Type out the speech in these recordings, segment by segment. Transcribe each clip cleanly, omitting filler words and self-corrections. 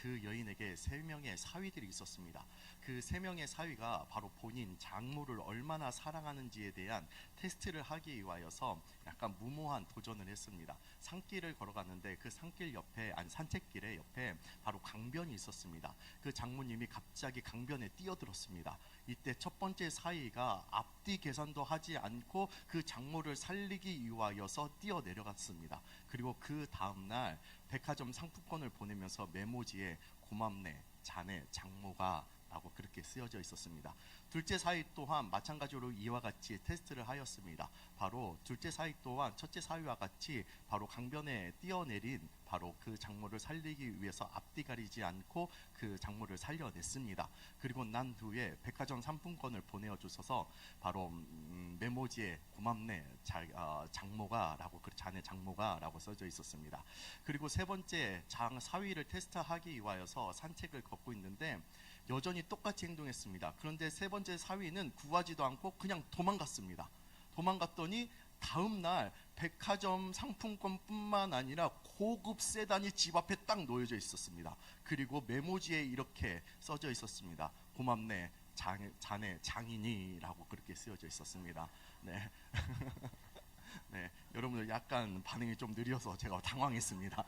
그 여인에게 세 명의 사위들이 있었습니다. 그 세 명의 사위가 바로 본인 장모를 얼마나 사랑하는지에 대한 테스트를 하기 위하여서 약간 무모한 도전을 했습니다. 산길을 걸어갔는데 그 산길 옆에, 아니 산책길에 옆에 바로 강변이 있었습니다. 그 장모님이 갑자기 강변에 뛰어들었습니다. 이때 첫 번째 사위가 앞뒤 계산도 하지 않고 그 장모를 살리기 위하여서 뛰어내려갔습니다. 그리고 그 다음날 백화점 상품권을 보내면서 메모지에 고맙네 자네 장모가 라고 그렇게 쓰여져 있었습니다. 둘째 사위 또한 마찬가지로 이와 같이 테스트를 하였습니다. 바로 둘째 사위 또한 첫째 사위와 같이 바로 강변에 뛰어내린 바로 그 장모를 살리기 위해서 앞뒤 가리지 않고 그 장모를 살려냈습니다. 그리고 난 후에 백화점 상품권을 보내주셔서 바로 메모지에 고맙네 장모가 라고 자네 장모가 라고 써져 있었습니다. 그리고 세 번째 사위를 테스트하기 위하여서 산책을 걷고 있는데 여전히 똑같이 행동했습니다. 그런데 세 번째 사위는 구하지도 않고 그냥 도망갔습니다. 도망갔더니 다음날 백화점 상품권뿐만 아니라 고급 세단이 집 앞에 딱 놓여져 있었습니다. 그리고 메모지에 이렇게 써져 있었습니다. 고맙네 자네 장인이라고 그렇게 쓰여져 있었습니다. 네. 네, 여러분들 약간 반응이 좀 느려서 제가 당황했습니다.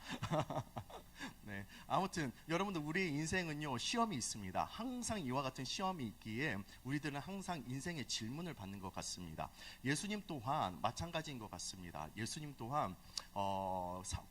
네, 아무튼 여러분들 우리의 인생은요 시험이 있습니다. 항상 이와 같은 시험이 있기에 우리들은 항상 인생의 질문을 받는 것 같습니다. 예수님 또한 마찬가지인 것 같습니다. 예수님 또한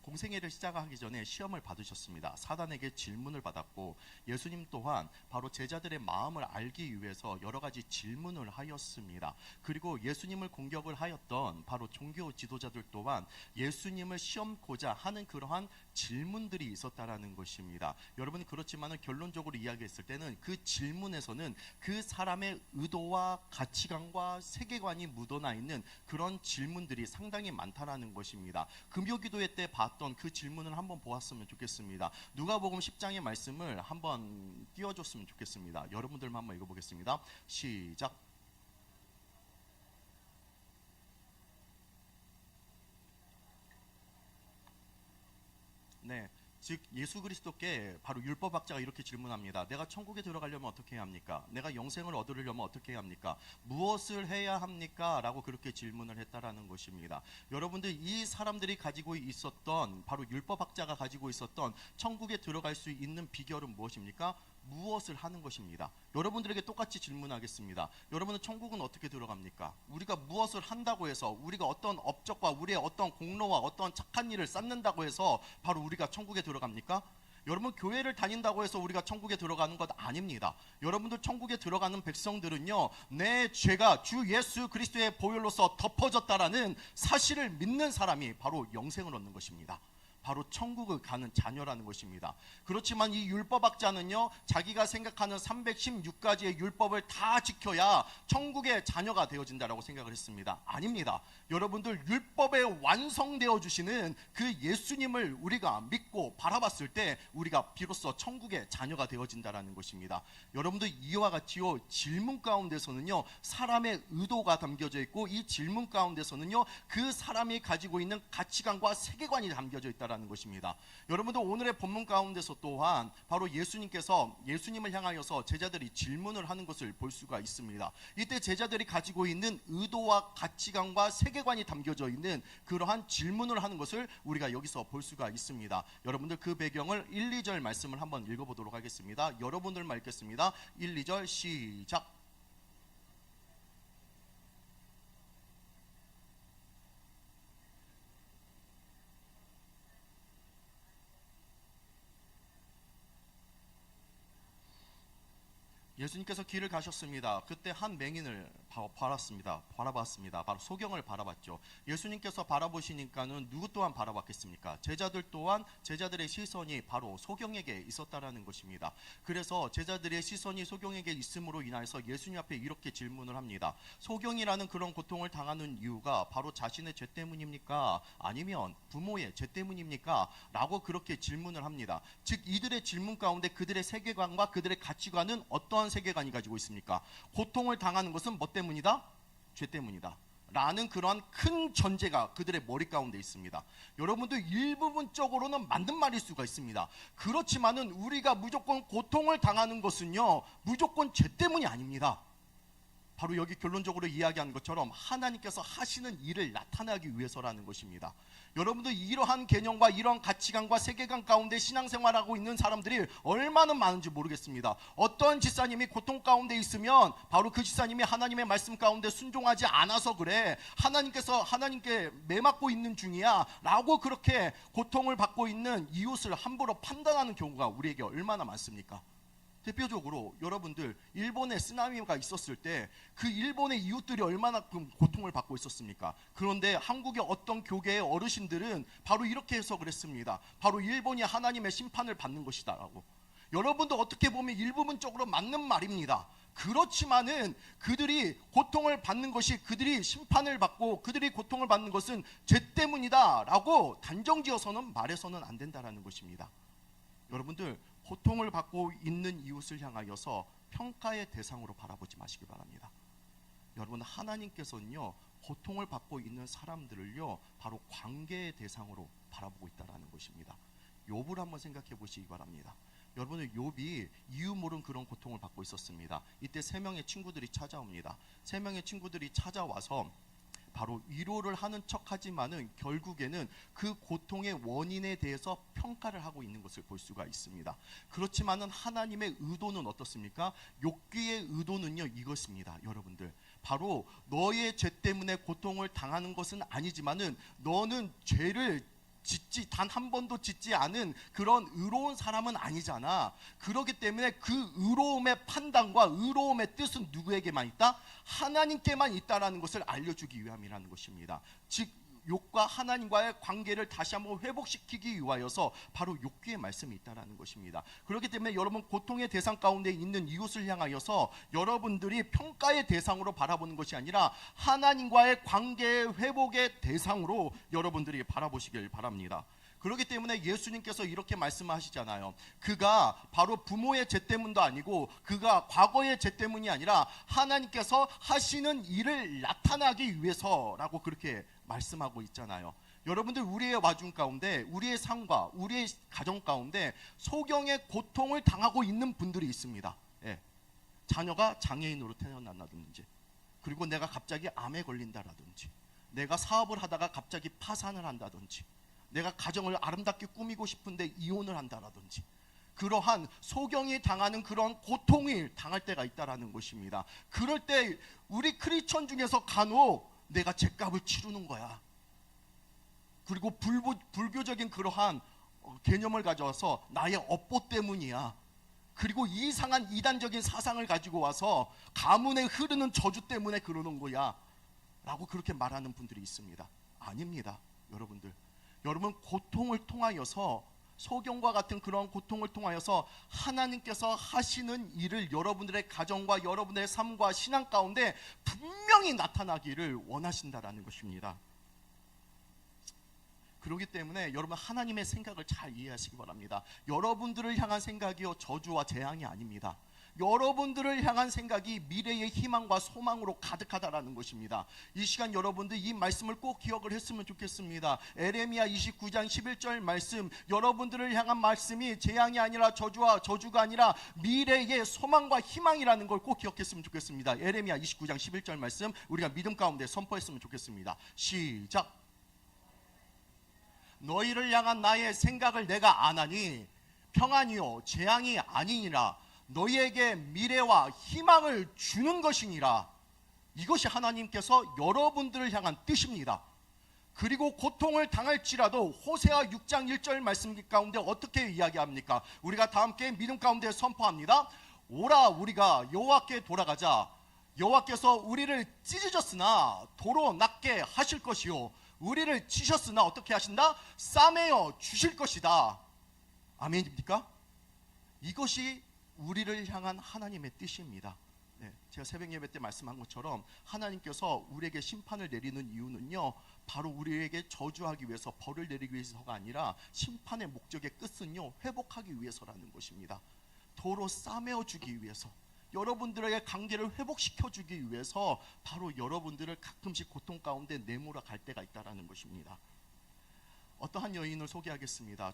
공생애를 시작하기 전에 시험을 받으셨습니다. 사단에게 질문을 받았고 예수님 또한 바로 제자들의 마음을 알기 위해서 여러 가지 질문을 하였습니다. 그리고 예수님을 공격을 하였던 바로 종교 지도자들 또한 예수님을 시험고자 하는 그러한 질문들이 있었다라는 것입니다. 여러분 그렇지만 결론적으로 이야기했을 때는 그 질문에서는 그 사람의 의도와 가치관과 세계관이 묻어나 있는 그런 질문들이 상당히 많다라는 것입니다. 금요기도회 때 봤던 그 질문을 한번 보았으면 좋겠습니다. 누가복음 10장의 말씀을 한번 띄워줬으면 좋겠습니다. 여러분들만 한번 읽어보겠습니다. 시작. 네, 즉 예수 그리스도께 바로 율법학자가 이렇게 질문합니다. 내가 천국에 들어가려면 어떻게 해야 합니까? 내가 영생을 얻으려면 어떻게 해야 합니까? 무엇을 해야 합니까? 라고 그렇게 질문을 했다라는 것입니다. 여러분들 이 사람들이 가지고 있었던 바로 율법학자가 가지고 있었던 천국에 들어갈 수 있는 비결은 무엇입니까? 무엇을 하는 것입니다. 여러분들에게 똑같이 질문하겠습니다. 여러분은 천국은 어떻게 들어갑니까? 우리가 무엇을 한다고 해서 우리가 어떤 업적과 우리의 어떤 공로와 어떤 착한 일을 쌓는다고 해서 바로 우리가 천국에 들어갑니까? 여러분 교회를 다닌다고 해서 우리가 천국에 들어가는 것 아닙니다. 여러분들 천국에 들어가는 백성들은요 내 죄가 주 예수 그리스도의 보혈로서 덮어졌다라는 사실을 믿는 사람이 바로 영생을 얻는 것입니다. 바로 천국을 가는 자녀라는 것입니다. 그렇지만 이 율법학자는요 자기가 생각하는 316가지의 율법을 다 지켜야 천국의 자녀가 되어진다라고 생각을 했습니다. 아닙니다. 여러분들 율법에 완성되어 주시는 그 예수님을 우리가 믿고 바라봤을 때 우리가 비로소 천국의 자녀가 되어진다라는 것입니다. 여러분들 이와 같이요 질문 가운데서는요 사람의 의도가 담겨져 있고 이 질문 가운데서는요 그 사람이 가지고 있는 가치관과 세계관이 담겨져 있다 라는 것입니다. 여러분들 오늘의 본문 가운데서 또한 바로 예수님께서 예수님을 향하여서 제자들이 질문을 하는 것을 볼 수가 있습니다. 이때 제자들이 가지고 있는 의도와 가치관과 세계관이 담겨져 있는 그러한 질문을 하는 것을 우리가 여기서 볼 수가 있습니다. 여러분들 그 배경을 1, 2절 말씀을 한번 읽어보도록 하겠습니다. 여러분들만 읽겠습니다. 1, 2절 시작. 예수님께서 길을 가셨습니다. 그때 한 맹인을 바라봤습니다. 바로 소경을 바라봤죠. 예수님께서 바라보시니까는 누구 또한 바라봤겠습니까? 제자들 또한 제자들의 시선이 바로 소경에게 있었다라는 것입니다. 그래서 제자들의 시선이 소경에게 있음으로 인해서 예수님 앞에 이렇게 질문을 합니다. 소경이라는 그런 고통을 당하는 이유가 바로 자신의 죄 때문입니까? 아니면 부모의 죄 때문입니까? 라고 그렇게 질문을 합니다. 즉 이들의 질문 가운데 그들의 세계관과 그들의 가치관은 어떠한 세계관이 가지고 있습니까? 고통을 당하는 것은 뭐 때문이다? 죄 때문이다 라는 그러한 큰 전제가 그들의 머리 가운데 있습니다. 여러분들 일부분적으로는 맞는 말일 수가 있습니다. 그렇지만은 우리가 무조건 고통을 당하는 것은요, 무조건 죄 때문이 아닙니다. 바로 여기 결론적으로 이야기한 것처럼 하나님께서 하시는 일을 나타나기 위해서라는 것입니다. 여러분들 이러한 개념과 이런 가치관과 세계관 가운데 신앙생활하고 있는 사람들이 얼마나 많은지 모르겠습니다. 어떤 집사님이 고통 가운데 있으면 바로 그 집사님이 하나님의 말씀 가운데 순종하지 않아서 그래, 하나님께 매맞고 있는 중이야 라고 그렇게 고통을 받고 있는 이웃을 함부로 판단하는 경우가 우리에게 얼마나 많습니까? 대표적으로 여러분들 일본에 쓰나미가 있었을 때 그 일본의 이웃들이 얼마나 고통을 받고 있었습니까? 그런데 한국의 어떤 교계의 어르신들은 바로 이렇게 해서 그랬습니다. 바로 일본이 하나님의 심판을 받는 것이다 라고. 여러분도 어떻게 보면 일부분적으로 맞는 말입니다. 그렇지만은 그들이 고통을 받는 것이, 그들이 심판을 받고 그들이 고통을 받는 것은 죄 때문이다 라고 단정지어서는 말해서는 안 된다라는 것입니다. 여러분들 고통을 받고 있는 이웃을 향하여서 평가의 대상으로 바라보지 마시기 바랍니다. 여러분, 하나님께서는요, 고통을 받고 있는 사람들을요, 바로 관계의 대상으로 바라보고 있다는 것입니다. 욥을 한번 생각해 보시기 바랍니다. 여러분은 욥이 이유 모른 그런 고통을 받고 있었습니다. 이때 세 명의 친구들이 찾아옵니다. 세 명의 친구들이 찾아와서 바로 위로를 하는 척하지만은 결국에는 그 고통의 원인에 대해서 평가를 하고 있는 것을 볼 수가 있습니다. 그렇지만은 하나님의 의도는 어떻습니까? 욥기의 의도는요, 이것입니다. 여러분들, 바로 너의 죄 때문에 고통을 당하는 것은 아니지만은 너는 죄를 단 한 번도 짓지 않은 그런 의로운 사람은 아니잖아. 그렇기 때문에 그 의로움의 판단과 의로움의 뜻은 누구에게만 있다? 하나님께만 있다라는 것을 알려주기 위함이라는 것입니다. 즉 욥과 하나님과의 관계를 다시 한번 회복시키기 위하여서 바로 욥기의 말씀이 있다라는 것입니다. 그렇기 때문에 여러분, 고통의 대상 가운데 있는 이웃을 향하여서 여러분들이 평가의 대상으로 바라보는 것이 아니라 하나님과의 관계의 회복의 대상으로 여러분들이 바라보시길 바랍니다. 그렇기 때문에 예수님께서 이렇게 말씀하시잖아요. 그가 바로 부모의 죄 때문도 아니고 그가 과거의 죄 때문이 아니라 하나님께서 하시는 일을 나타나기 위해서라고 그렇게 말씀하고 있잖아요. 여러분들, 우리의 와중 가운데, 우리의 삶과 우리의 가정 가운데 소경의 고통을 당하고 있는 분들이 있습니다. 예. 자녀가 장애인으로 태어난다든지, 그리고 내가 갑자기 암에 걸린다라든지, 내가 사업을 하다가 갑자기 파산을 한다든지, 내가 가정을 아름답게 꾸미고 싶은데 이혼을 한다라든지, 그러한 소경이 당하는 그런 고통을 당할 때가 있다라는 것입니다. 그럴 때 우리 크리스천 중에서 간혹 내가 죗값을 치르는 거야. 그리고 불교적인 그러한 개념을 가져와서 나의 업보 때문이야. 그리고 이상한 이단적인 사상을 가지고 와서 가문에 흐르는 저주 때문에 그러는 거야 라고 그렇게 말하는 분들이 있습니다. 아닙니다. 여러분, 고통을 통하여서, 소경과 같은 그런 고통을 통하여서 하나님께서 하시는 일을 여러분들의 가정과 여러분들의 삶과 신앙 가운데 분명히 나타나기를 원하신다라는 것입니다. 그렇기 때문에 여러분, 하나님의 생각을 잘 이해하시기 바랍니다. 여러분들을 향한 생각이요, 저주와 재앙이 아닙니다. 여러분들을 향한 생각이 미래의 희망과 소망으로 가득하다라는 것입니다. 이 시간 여러분들 이 말씀을 꼭 기억을 했으면 좋겠습니다. 에레미야 29장 11절 말씀, 여러분들을 향한 말씀이 재앙이 아니라 저주가 아니라 미래의 소망과 희망이라는 걸 꼭 기억했으면 좋겠습니다. 에레미야 29장 11절 말씀 우리가 믿음 가운데 선포했으면 좋겠습니다. 시작. 너희를 향한 나의 생각을 내가 아나니 평안이요 재앙이 아니니라. 너희에게 미래와 희망을 주는 것이니라. 이것이 하나님께서 여러분들을 향한 뜻입니다. 그리고 고통을 당할지라도 호세아 6장 1절 말씀 가운데 어떻게 이야기합니까? 우리가 다 함께 믿음 가운데 선포합니다. 오라 우리가 여호와께 돌아가자. 여호와께서 우리를 찢으셨으나 도로 낫게 하실 것이요 우리를 치셨으나 어떻게 하신다? 싸매어 주실 것이다. 아멘입니까? 이것이 우리를 향한 하나님의 뜻입니다. 네, 제가 새벽 예배 때 말씀한 것처럼 하나님께서 우리에게 심판을 내리는 이유는요, 바로 우리에게 저주하기 위해서, 벌을 내리기 위해서가 아니라 심판의 목적의 끝은요, 회복하기 위해서라는 것입니다. 도로 싸매어 주기 위해서. 여러분들의 관계를 회복시켜주기 위해서 바로 여러분들을 가끔씩 고통 가운데 내몰아 갈 때가 있다는 것입니다. 어떠한 여인을 소개하겠습니다.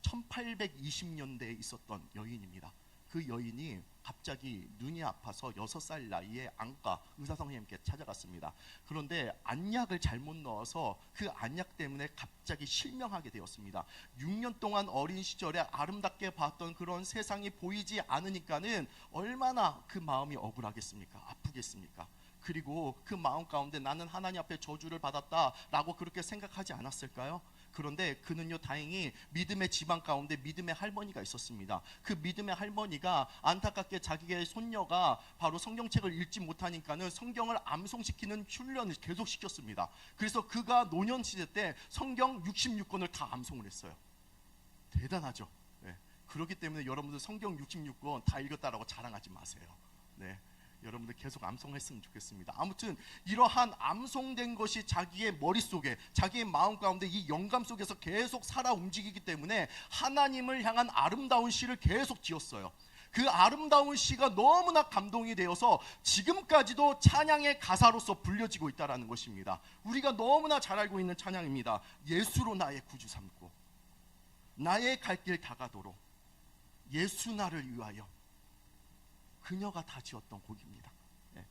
1820년대에 있었던 여인입니다. 그 여인이 갑자기 눈이 아파서 6살 나이에 안과 의사 선생님께 찾아갔습니다. 그런데 안약을 잘못 넣어서 그 안약 때문에 갑자기 실명하게 되었습니다. 6년 동안 어린 시절에 아름답게 봤던 그런 세상이 보이지 않으니까는 얼마나 그 마음이 억울하겠습니까? 아프겠습니까? 그리고 그 마음 가운데 나는 하나님 앞에 저주를 받았다라고 그렇게 생각하지 않았을까요? 그런데 그는요, 다행히 믿음의 집안 가운데 믿음의 할머니가 있었습니다. 그 믿음의 할머니가 안타깝게 자기의 손녀가 바로 성경책을 읽지 못하니까는 성경을 암송시키는 훈련을 계속 시켰습니다. 그래서 그가 노년 시대 때 성경 66권을 다 암송을 했어요. 대단하죠. 네. 그렇기 때문에 여러분들 성경 66권 다 읽었다라고 자랑하지 마세요. 네. 여러분들 계속 암송했으면 좋겠습니다. 아무튼 이러한 암송된 것이 자기의 머릿속에, 자기의 마음 가운데 이 영감 속에서 계속 살아 움직이기 때문에 하나님을 향한 아름다운 시를 계속 지었어요. 그 아름다운 시가 너무나 감동이 되어서 지금까지도 찬양의 가사로서 불려지고 있다는 것입니다. 우리가 너무나 잘 알고 있는 찬양입니다. 예수로 나의 구주 삼고 나의 갈 길 다가도록 예수 나를 위하여. 그녀가 다 지었던 곡입니다. 네.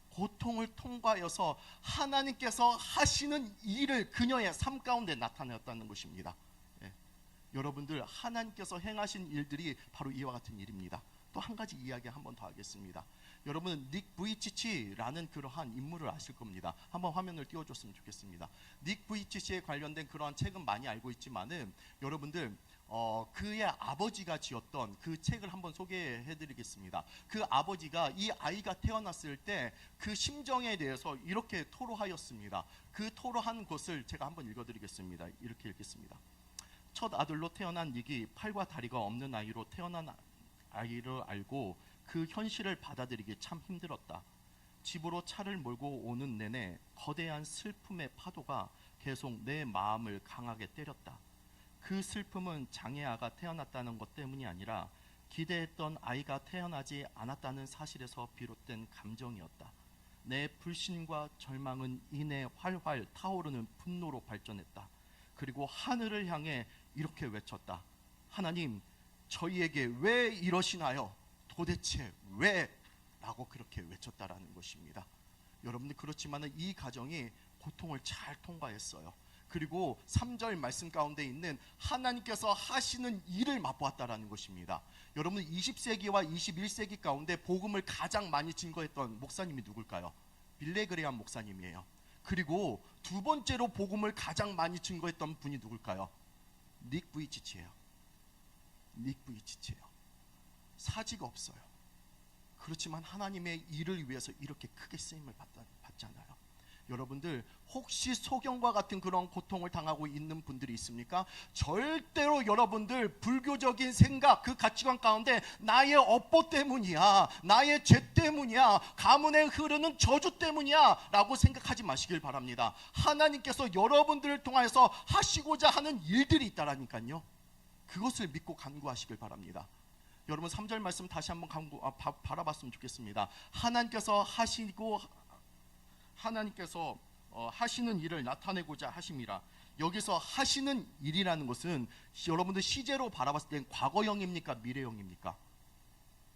고통을 통과해서 하나님께서 하시는 일을 그녀의 삶 가운데 나타내었다는 것입니다. 네. 여러분들, 하나님께서 행하신 일들이 바로 이와 같은 일입니다. 또 한 가지 이야기 한 번 더 하겠습니다. 여러분, 닉 부이치치라는 그러한 인물을 아실 겁니다. 한번 화면을 띄워줬으면 좋겠습니다. 닉 부이치치에 관련된 그러한 책은 많이 알고 있지만은 여러분들, 그의 아버지가 지었던 그 책을 한번 소개해드리겠습니다. 그 아버지가 이 아이가 태어났을 때 그 심정에 대해서 이렇게 토로하였습니다. 그 토로한 것을 제가 한번 읽어드리겠습니다. 이렇게 읽겠습니다. 첫 아들로 태어난 닉이 팔과 다리가 없는 아이로 태어난 아이를 알고 그 현실을 받아들이기 참 힘들었다. 집으로 차를 몰고 오는 내내 거대한 슬픔의 파도가 계속 내 마음을 강하게 때렸다. 그 슬픔은 장애아가 태어났다는 것 때문이 아니라 기대했던 아이가 태어나지 않았다는 사실에서 비롯된 감정이었다. 내 불신과 절망은 이내 활활 타오르는 분노로 발전했다. 그리고 하늘을 향해 이렇게 외쳤다. 하나님, 저희에게 왜 이러시나요? 도대체 왜? 라고 그렇게 외쳤다라는 것입니다. 여러분들, 그렇지만 이 가정이 고통을 잘 통과했어요. 그리고 3절 말씀 가운데 있는 하나님께서 하시는 일을 맛보았다라는 것입니다. 여러분, 20세기와 21세기 가운데 복음을 가장 많이 증거했던 목사님이 누굴까요? 빌레 그레이엄 목사님이에요. 그리고 두 번째로 복음을 가장 많이 증거했던 분이 누굴까요? 닉 부이치치예요. 닉 부이치치예요. 사지가 없어요. 그렇지만 하나님의 일을 위해서 이렇게 크게 쓰임을 받잖아요. 여러분들, 혹시 소경과 같은 그런 고통을 당하고 있는 분들이 있습니까? 절대로 여러분들 불교적인 생각, 그 가치관 가운데 나의 업보 때문이야, 나의 죄 때문이야, 가문에 흐르는 저주 때문이야 라고 생각하지 마시길 바랍니다. 하나님께서 여러분들을 통해서 하시고자 하는 일들이 있다라니까요. 그것을 믿고 간구하시길 바랍니다. 여러분, 3절 말씀 다시 한번 바라봤으면 좋겠습니다. 하나님께서 하시는 일을 나타내고자 하심이라. 여기서 하시는 일이라는 것은 여러분들 시제로 바라봤을 땐 과거형입니까? 미래형입니까?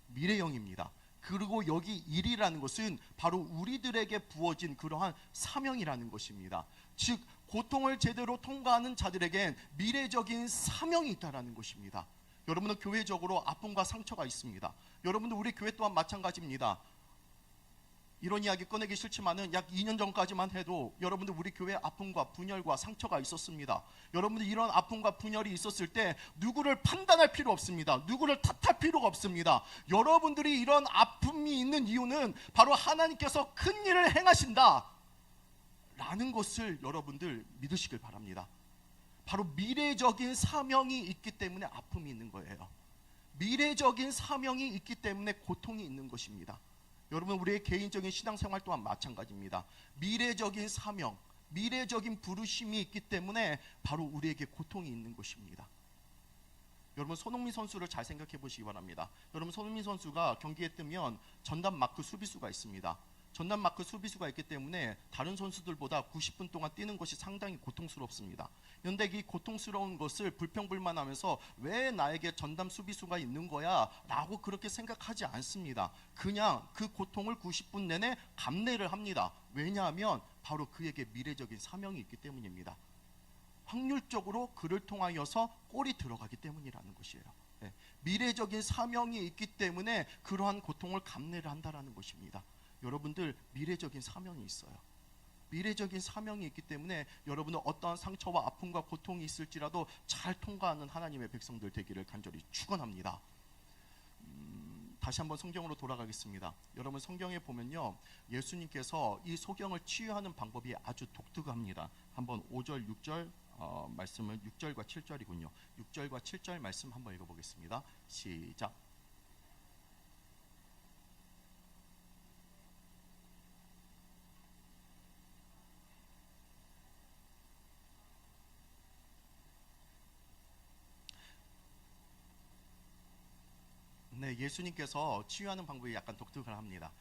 미래형입니다. 그리고 여기 일이라는 것은 바로 우리들에게 부어진 그러한 사명이라는 것입니다. 즉, 고통을 제대로 통과하는 자들에겐 미래적인 사명이 있다는 것입니다. 여러분은 교회적으로 아픔과 상처가 있습니다. 여러분들, 우리 교회 또한 마찬가지입니다. 이런 이야기 꺼내기 싫지만은 약 2년 전까지만 해도 여러분들, 우리 교회에 아픔과 분열과 상처가 있었습니다. 여러분들, 이런 아픔과 분열이 있었을 때 누구를 판단할 필요 없습니다. 누구를 탓할 필요가 없습니다. 여러분들이 이런 아픔이 있는 이유는 바로 하나님께서 큰 일을 행하신다 라는 것을 여러분들 믿으시길 바랍니다. 바로 미래적인 사명이 있기 때문에 아픔이 있는 거예요. 미래적인 사명이 있기 때문에 고통이 있는 것입니다. 여러분, 우리의 개인적인 신앙생활 또한 마찬가지입니다. 미래적인 사명, 미래적인 부르심이 있기 때문에 바로 우리에게 고통이 있는 것입니다. 여러분 손흥민 선수를 잘 생각해 보시기 바랍니다. 여러분 손흥민 선수가 경기에 뜨면 전담 마크 수비수가 있습니다. 전담 마크 수비수가 있기 때문에 다른 선수들보다 90분 동안 뛰는 것이 상당히 고통스럽습니다. 그런데 이 고통스러운 것을 불평불만하면서 왜 나에게 전담 수비수가 있는 거야? 라고 그렇게 생각하지 않습니다. 그냥 그 고통을 90분 내내 감내를 합니다. 왜냐하면 바로 그에게 미래적인 사명이 있기 때문입니다. 확률적으로 그를 통하여서 골이 들어가기 때문이라는 것이에요. 네. 미래적인 사명이 있기 때문에 그러한 고통을 감내를 한다는 것입니다. 여러분들 미래적인 사명이 있어요. 미래적인 사명이 있기 때문에 여러분은 어떠한 상처와 아픔과 고통이 있을지라도 잘 통과하는 하나님의 백성들 되기를 간절히 축원합니다. 다시 한번 성경으로 돌아가겠습니다. 여러분 성경에 보면요, 예수님께서 이 소경을 치유하는 방법이 아주 독특합니다. 한번 5절 6절 말씀을 6절과 7절이군요. 6절과 7절 말씀 한번 읽어보겠습니다. 시작. 네, 예수님께서 치유하는 방법이 약간 독특합니다.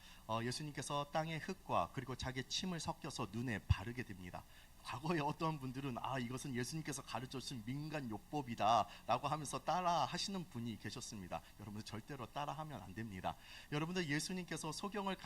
예수님께서 땅의 흙과 그리고 자기의 침을 섞여서 눈에 바르게 됩니다. 과거에 어떤 분들은 이것은 예수님께서 가르쳐주신 민간요법이다 라고 하면서 따라 하시는 분이 계셨습니다. 여러분들 절대로 따라하면 안 됩니다. 여러분들 예수님께서 소경을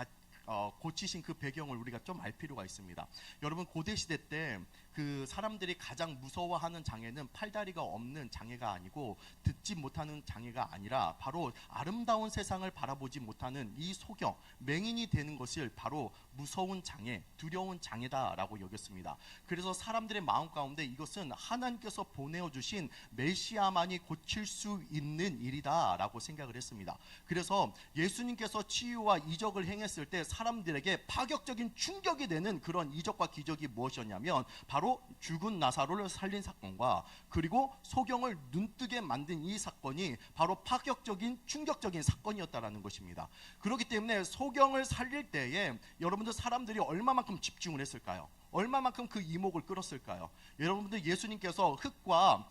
고치신 그 배경을 우리가 좀 알 필요가 있습니다. 여러분 고대 시대 때 그 사람들이 가장 무서워하는 장애는 팔다리가 없는 장애가 아니고 듣지 못하는 장애가 아니라 바로 아름다운 세상을 바라보지 못하는 이 소경, 맹인이 되는 것을 바로 무서운 장애, 두려운 장애다라고 여겼습니다. 그래서 사람들의 마음 가운데 이것은 하나님께서 보내주신 메시아만이 고칠 수 있는 일이다라고 생각을 했습니다. 그래서 예수님께서 치유와 이적을 행했을 때 사람들에게 파격적인 충격이 되는 그런 이적과 기적이 무엇이었냐면 바로 죽은 나사로를 살린 사건과 그리고 소경을 눈뜨게 만든 이 사건이 바로 파격적인 충격적인 사건이었다라는 것입니다. 그렇기 때문에 소경을 살릴 때에 여러분들 사람들이 얼마만큼 집중을 했을까요? 얼마만큼 그 이목을 끌었을까요? 여러분들 예수님께서 흙과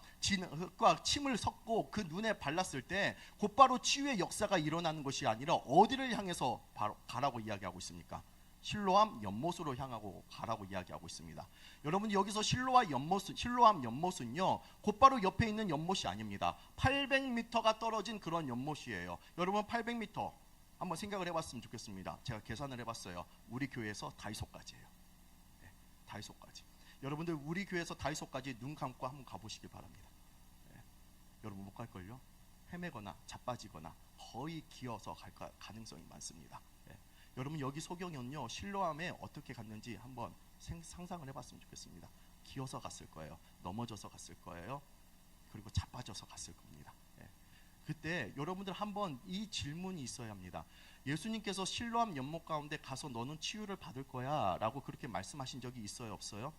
침을 섞고 그 눈에 발랐을 때 곧바로 치유의 역사가 일어나는 것이 아니라 어디를 향해서 바로 가라고 이야기하고 있습니까? 실로암 연못으로 향하고 가라고 이야기하고 있습니다. 여러분 여기서 실로암 연못은요 곧바로 옆에 있는 연못이 아닙니다. 800m가 떨어진 그런 연못이에요. 여러분 800m 한번 생각을 해봤으면 좋겠습니다. 제가 계산을 해봤어요. 우리 교회에서 다이소까지예요. 네, 다이소까지. 여러분들 우리 교회에서 다이소까지 눈 감고 한번 가보시기 바랍니다. 네, 여러분 못 갈걸요? 헤매거나 자빠지거나 거의 기어서 갈 가능성이 많습니다. 네. 여러분 여기 소경은요 실로암에 어떻게 갔는지 한번 상상을 해봤으면 좋겠습니다. 기어서 갔을 거예요. 넘어져서 갔을 거예요. 그리고 자빠져서 갔을 겁니다. 예. 그때 여러분들 한번 이 질문이 있어야 합니다. 예수님께서 실로암 연못 가운데 가서 너는 치유를 받을 거야 라고 그렇게 말씀하신 적이 있어요? 없어요?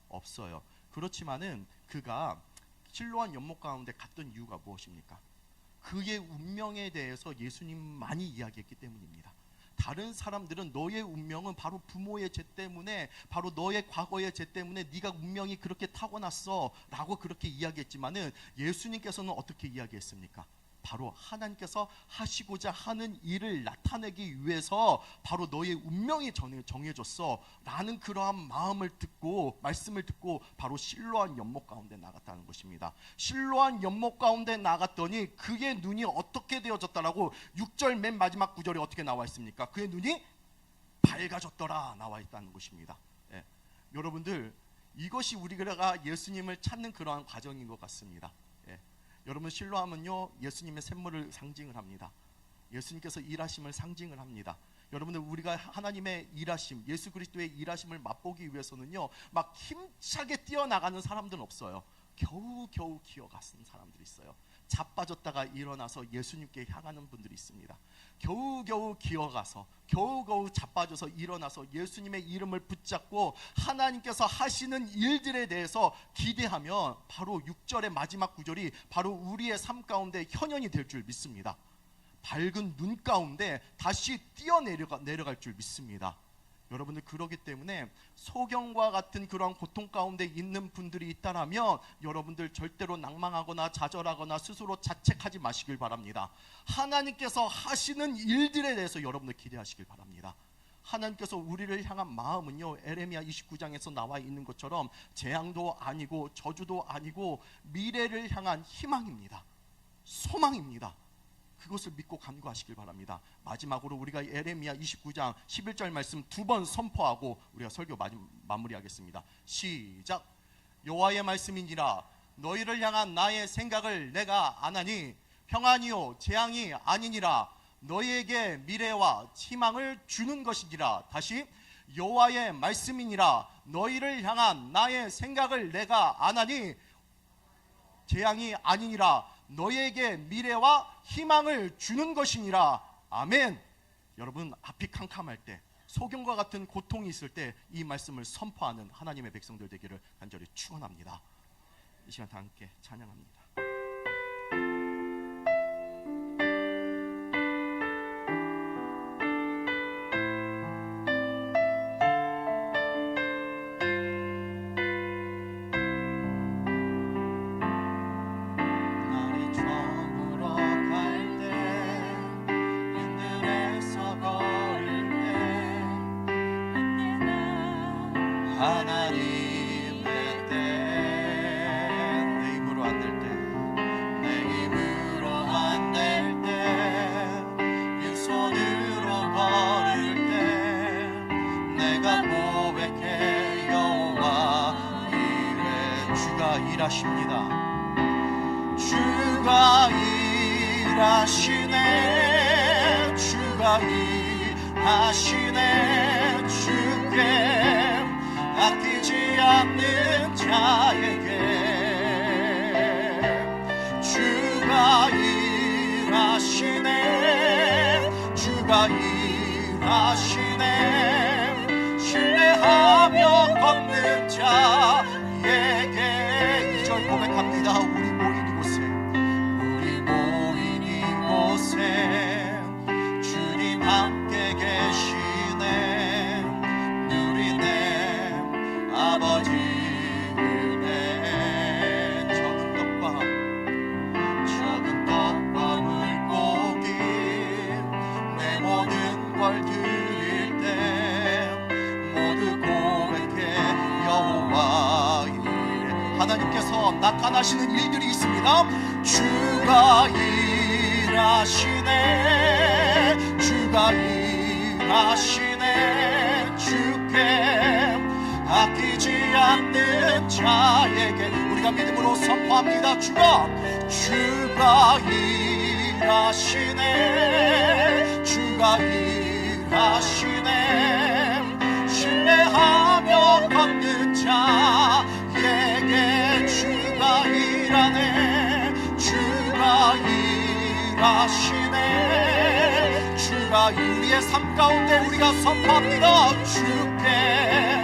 없어요. 그렇지만은 그가 실로암 연못 가운데 갔던 이유가 무엇입니까? 그의 운명에 대해서 예수님만이 이야기했기 때문입니다. 다른 사람들은 너의 운명은 바로 부모의 죄 때문에 바로 너의 과거의 죄 때문에 네가 운명이 그렇게 타고났어 라고 그렇게 이야기했지만은 예수님께서는 어떻게 이야기했습니까? 바로 하나님께서 하시고자 하는 일을 나타내기 위해서 바로 너의 운명이 정해졌어 라는 그러한 마음을 듣고 말씀을 듣고 바로 실로암 연못 가운데 나갔다는 것입니다. 실로암 연못 가운데 나갔더니 그의 눈이 어떻게 되어졌다라고 6절 맨 마지막 구절에 어떻게 나와 있습니까? 그의 눈이 밝아졌더라 나와 있다는 것입니다. 예. 여러분들 이것이 우리가 예수님을 찾는 그러한 과정인 것 같습니다. 여러분 실로암은요 예수님의 샘물을 상징을 합니다. 예수님께서 일하심을 상징을 합니다. 여러분들 우리가 하나님의 일하심, 예수 그리스도의 일하심을 맛보기 위해서는요 막 힘차게 뛰어나가는 사람들은 없어요. 겨우겨우 기어가는 사람들이 있어요. 자빠졌다가 일어나서 예수님께 향하는 분들이 있습니다. 겨우겨우 기어가서 겨우겨우 자빠져서 일어나서 예수님의 이름을 붙잡고 하나님께서 하시는 일들에 대해서 기대하면 바로 6절의 마지막 구절이 바로 우리의 삶 가운데 현현이 될 줄 믿습니다. 밝은 눈 가운데 다시 뛰어내려갈 줄 믿습니다. 여러분들 그러기 때문에 소경과 같은 그런 고통 가운데 있는 분들이 있다라면 여러분들 절대로 낭망하거나 좌절하거나 스스로 자책하지 마시길 바랍니다. 하나님께서 하시는 일들에 대해서 여러분들 기대하시길 바랍니다. 하나님께서 우리를 향한 마음은요, 에레미야 29장에서 나와 있는 것처럼 재앙도 아니고 저주도 아니고 미래를 향한 희망입니다. 소망입니다. 그것을 믿고 간구하시길 바랍니다. 마지막으로 우리가 에레미야 29장 11절 말씀 두 번 선포하고 우리가 설교 마무리하겠습니다. 시작. 여호와의 말씀이니라 너희를 향한 나의 생각을 내가 아나니 평안이요 재앙이 아니니라 너희에게 미래와 희망을 주는 것이니라. 다시 여호와의 말씀이니라 너희를 향한 나의 생각을 내가 아나니 재앙이 아니니라 너희에게 미래와 희망을 주는 것이니라. 아멘. 여러분 앞이 캄캄할 때 소경과 같은 고통이 있을 때 이 말씀을 선포하는 하나님의 백성들 되기를 간절히 축원합니다. 이 시간 다 함께 찬양합니다. 하나님의 때 내 힘으로 안 될 때 내 힘으로 안 될 때 빈손으로 걸을 때 내가 고백해 여호와 이래. 주가 일하십니다. 주가 일하시네. 주가 일하시네. 주께 아끼지 않는 자에게 주가 일하시네. 주가 일하시네. 신뢰하며 걷는 자에게. 2절 고백합니다. 우리 모인 이곳에 주님 함께 계시네. 누리네 아버지 은혜. 적은 떡과 물고기 내 모든 걸 드릴 때 모두 고백해 여호와 이래. 하나님께서 나타나시는 일들이 있습니다. 주가 일하시네. 주가 일하시네. 주께 아끼지 않는 자에게 우리가 믿음으로 선포합니다. 주가 일하시네. 주가 일하시네. 신뢰하며 걷는 자에게 주가 일하네. 주가 일하시네. 주가 우리의 삶 가운데 우리가 선포합니다. 주께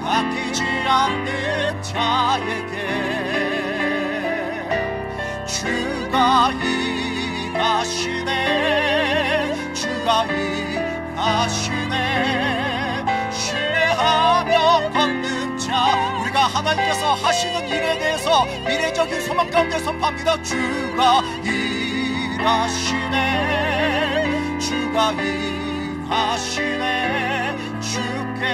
아끼지 않는 자에게 주가 일하시네. 주가 일하시네. 신뢰하며 걷는 자 우리가 하나님께서 하시는 일에 대해서 미래적인 소망 가운데 선포합니다. 주가 일하시네. 주가 일하시네. 주께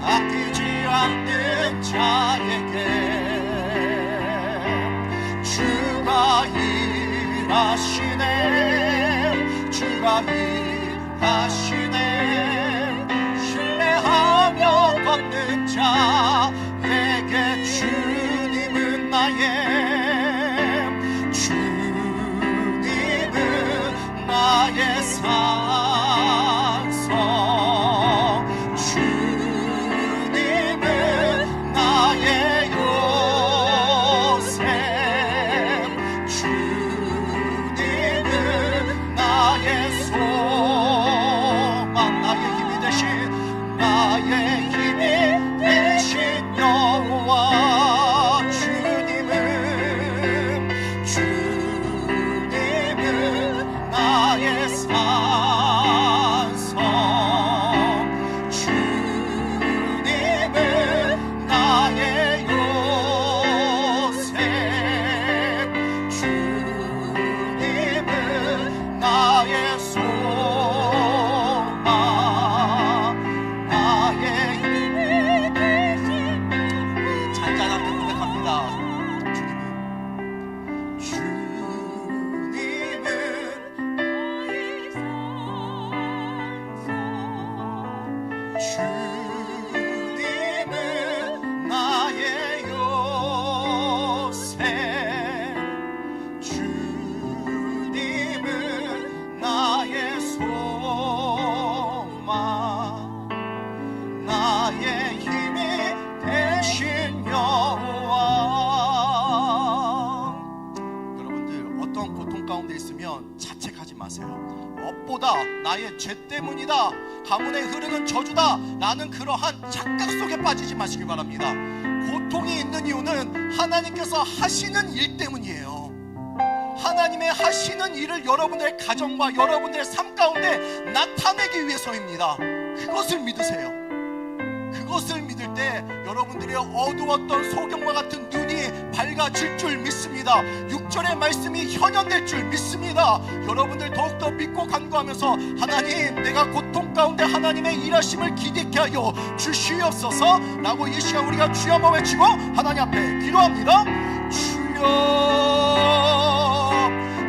아끼지 않는 자에게 주가 일하시네. 주가 일하시네. 신뢰하며 걷는 자에게 주님은 나의 산성 주님은 나의 요새, 주님은 나의 소망, 나의 힘이 되신 여호와. 여러분들 어떤 고통 가운데 있으면 자책하지 마세요. 업보다 나의 죄 때문이다, 가문에 흐르는 저주다, 나는 그러한 착각 속에 빠지지 마시기 바랍니다. 고통이 있는 이유는 하나님께서 하시는 일 때문이에요. 하나님의 하시는 일을 여러분의 가정과 여러분의 삶 가운데 나타내기 위해서입니다. 그것을 믿으세요. 그것을 믿을 때 여러분들의 어두웠던 소경과 같은 눈이 밝아질 줄 믿습니다. 6절의 말씀이 현현될 줄 믿습니다. 여러분들 더욱더 믿고 간구하면서 하나님, 내가 고통 가운데 하나님의 일하심을 기대케 하여 주시옵소서 라고 이 시간 우리가 주여 한번 외치고 하나님 앞에 기도합니다. 주여,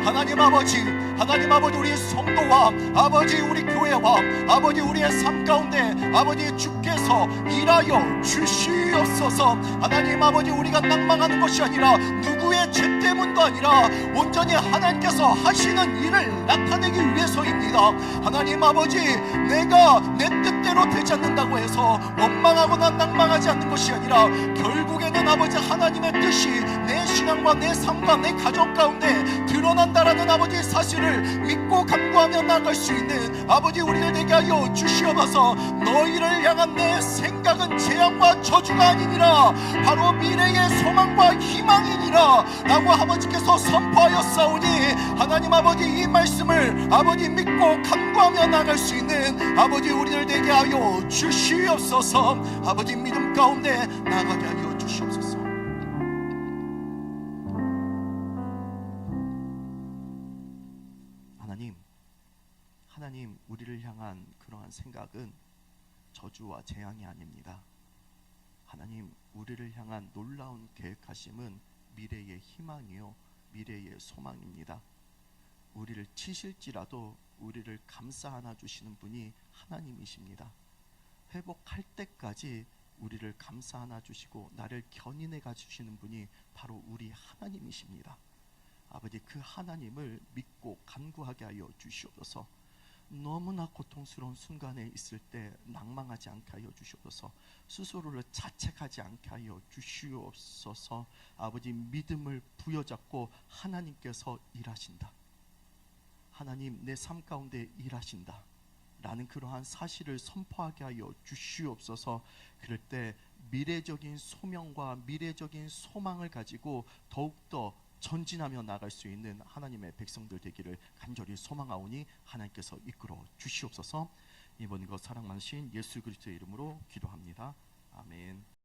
하나님 아버지, 하나님 아버지, 우리 성도와 아버지 우리 교회와 아버지 우리의 삶 가운데 아버지 주께서 일하여 주시옵소서. 하나님 아버지, 우리가 낭망하는 것이 아니라 누구의 죄 때문도 아니라 온전히 하나님께서 하시는 일을 나타내기 위해서입니다. 하나님 아버지, 내가 내 뜻대로 되지 않는다고 해서 원망하거나 낭망하지 않는 것이 아니라 결국에는 아버지 하나님의 뜻이 내 신앙과 내 삶과 내 가정 가운데 드러난다라는 아버지 사실을 믿고 간구하며 나갈 수 있는 아버지 우리를 되게 하여 주시옵소서. 너희를 향한 내 생각은 재앙과 저주가 아니니라 바로 미래의 소망과 희망이니라 라고 아버지께서 선포하였사오니 하나님 아버지, 이 말씀을 아버지 믿고 간구하며 나갈 수 있는 아버지 우리를 되게 하여 주시옵소서. 아버지 믿음 가운데 나가게 하여 주시옵소서. 하나님, 우리를 향한 그러한 생각은 저주와 재앙이 아닙니다. 하나님, 우리를 향한 놀라운 계획하심은 미래의 희망이요 미래의 소망입니다. 우리를 치실지라도 우리를 감싸 안아 주시는 분이 하나님이십니다. 회복할 때까지 우리를 감싸 안아 주시고 나를 견인해 가 주시는 분이 바로 우리 하나님이십니다. 아버지, 그 하나님을 믿고 간구하게 하여 주시옵소서. 너무나 고통스러운 순간에 있을 때 낭망하지 않게 하여 주시옵소서. 스스로를 자책하지 않게 하여 주시옵소서. 아버지, 믿음을 부여잡고 하나님께서 일하신다, 하나님 내 삶 가운데 일하신다 라는 그러한 사실을 선포하게 하여 주시옵소서. 그럴 때 미래적인 소명과 미래적인 소망을 가지고 더욱더 전진하며 나갈 수 있는 하나님의 백성들 되기를 간절히 소망하오니 하나님께서 이끌어 주시옵소서. 이번 것 사랑 많으신 예수 그리스도의 이름으로 기도합니다. 아멘.